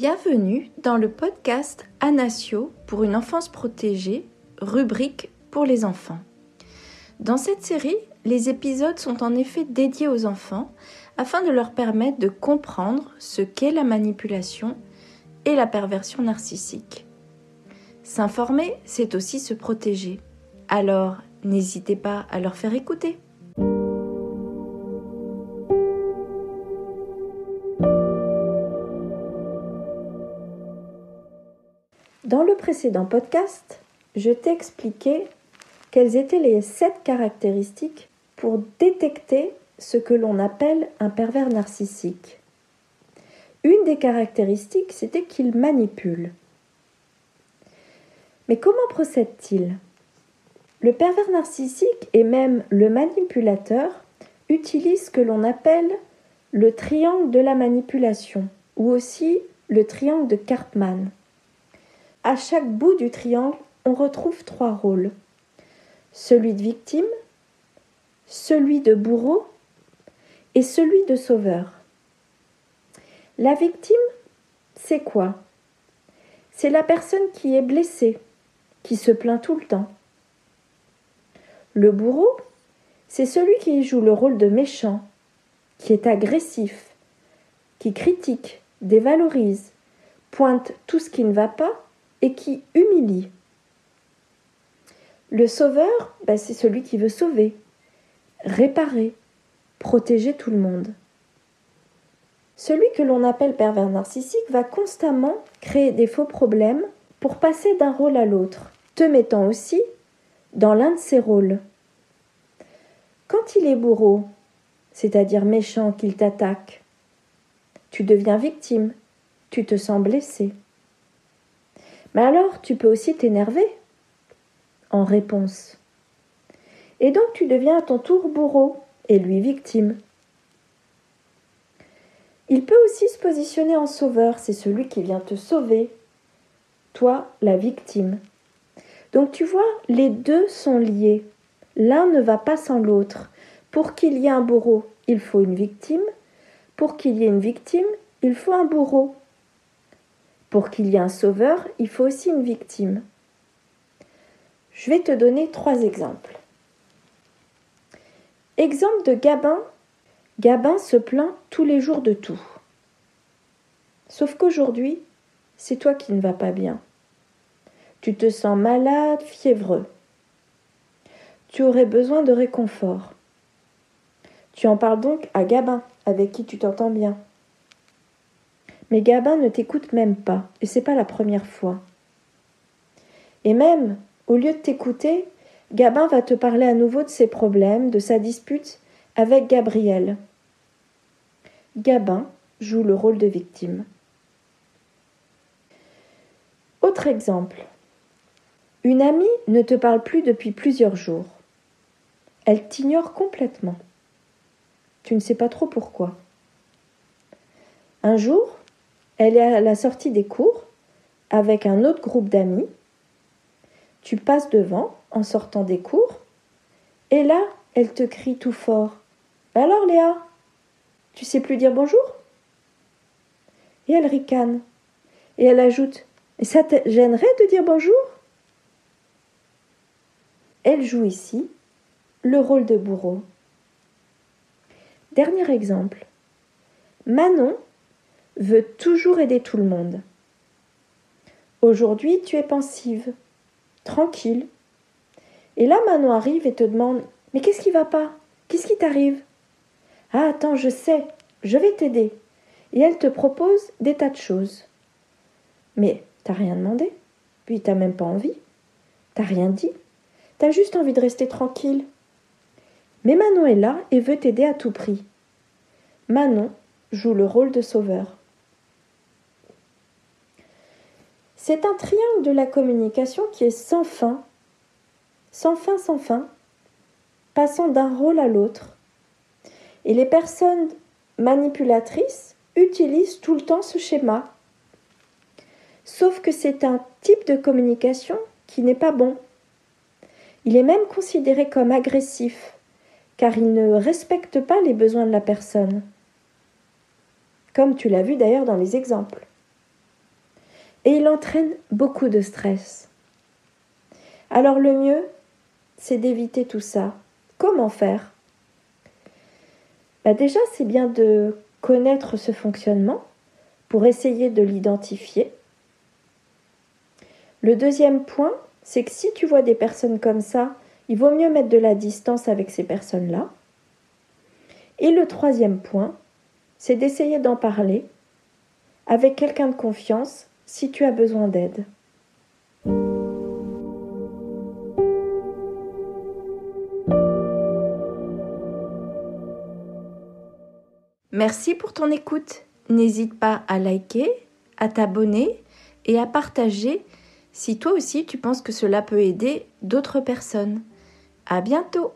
Bienvenue dans le podcast Anasio pour une enfance protégée, rubrique pour les enfants. Dans cette série, les épisodes sont en effet dédiés aux enfants afin de leur permettre de comprendre ce qu'est la manipulation et la perversion narcissique. S'informer, c'est aussi se protéger. Alors, n'hésitez pas à leur faire écouter. Dans le précédent podcast, je t'ai expliqué quelles étaient les 7 caractéristiques pour détecter ce que l'on appelle un pervers narcissique. Une des caractéristiques, c'était qu'il manipule. Mais comment procède-t-il ? Le pervers narcissique et même le manipulateur utilisent ce que l'on appelle le triangle de la manipulation ou aussi le triangle de Karpman. À chaque bout du triangle, on retrouve 3 rôles. Celui de victime, celui de bourreau et celui de sauveur. La victime, c'est quoi ? C'est la personne qui est blessée, qui se plaint tout le temps. Le bourreau, c'est celui qui joue le rôle de méchant, qui est agressif, qui critique, dévalorise, pointe tout ce qui ne va pas et qui humilie. Le sauveur, c'est celui qui veut sauver, réparer, protéger tout le monde. Celui que l'on appelle pervers narcissique va constamment créer des faux problèmes pour passer d'un rôle à l'autre, te mettant aussi dans l'un de ses rôles. Quand il est bourreau, c'est-à-dire méchant qu'il t'attaque, tu deviens victime, tu te sens blessé. Mais alors, tu peux aussi t'énerver en réponse. Et donc, tu deviens à ton tour bourreau et lui victime. Il peut aussi se positionner en sauveur, c'est celui qui vient te sauver, toi, la victime. Donc, tu vois, les deux sont liés. L'un ne va pas sans l'autre. Pour qu'il y ait un bourreau, il faut une victime. Pour qu'il y ait une victime, il faut un bourreau. Pour qu'il y ait un sauveur, il faut aussi une victime. Je vais te donner 3 exemples. Exemple de Gabin. Gabin se plaint tous les jours de tout. Sauf qu'aujourd'hui, c'est toi qui ne vas pas bien. Tu te sens malade, fiévreux. Tu aurais besoin de réconfort. Tu en parles donc à Gabin, avec qui tu t'entends bien. Mais Gabin ne t'écoute même pas, et c'est pas la première fois. Et même, au lieu de t'écouter, Gabin va te parler à nouveau de ses problèmes, de sa dispute avec Gabriel. Gabin joue le rôle de victime. Autre exemple. Une amie ne te parle plus depuis plusieurs jours. Elle t'ignore complètement. Tu ne sais pas trop pourquoi. Un jour, elle est à la sortie des cours avec un autre groupe d'amis. Tu passes devant en sortant des cours et là, elle te crie tout fort. « Alors Léa, tu sais plus dire bonjour ?» Et elle ricane. Et elle ajoute « Et ça te gênerait de dire bonjour ?» Elle joue ici le rôle de bourreau. Dernier exemple. Manon veut toujours aider tout le monde. Aujourd'hui, tu es pensive, tranquille. Et là, Manon arrive et te demande « Mais qu'est-ce qui va pas ? Qu'est-ce qui t'arrive ?»« Ah, attends, je sais, je vais t'aider. » Et elle te propose des tas de choses. Mais t'as rien demandé, puis t'as même pas envie. T'as rien dit. T'as juste envie de rester tranquille. Mais Manon est là et veut t'aider à tout prix. Manon joue le rôle de sauveur. C'est un triangle de la communication qui est sans fin, passant d'un rôle à l'autre. Et les personnes manipulatrices utilisent tout le temps ce schéma. Sauf que c'est un type de communication qui n'est pas bon. Il est même considéré comme agressif, car il ne respecte pas les besoins de la personne. Comme tu l'as vu d'ailleurs dans les exemples. et il entraîne beaucoup de stress. Alors le mieux, c'est d'éviter tout ça. Comment faire ? Déjà, c'est bien de connaître ce fonctionnement pour essayer de l'identifier. Le deuxième point, c'est que si tu vois des personnes comme ça, il vaut mieux mettre de la distance avec ces personnes-là. Et le troisième point, c'est d'essayer d'en parler avec quelqu'un de confiance si tu as besoin d'aide. Merci pour ton écoute. N'hésite pas à liker, à t'abonner et à partager si toi aussi tu penses que cela peut aider d'autres personnes. À bientôt!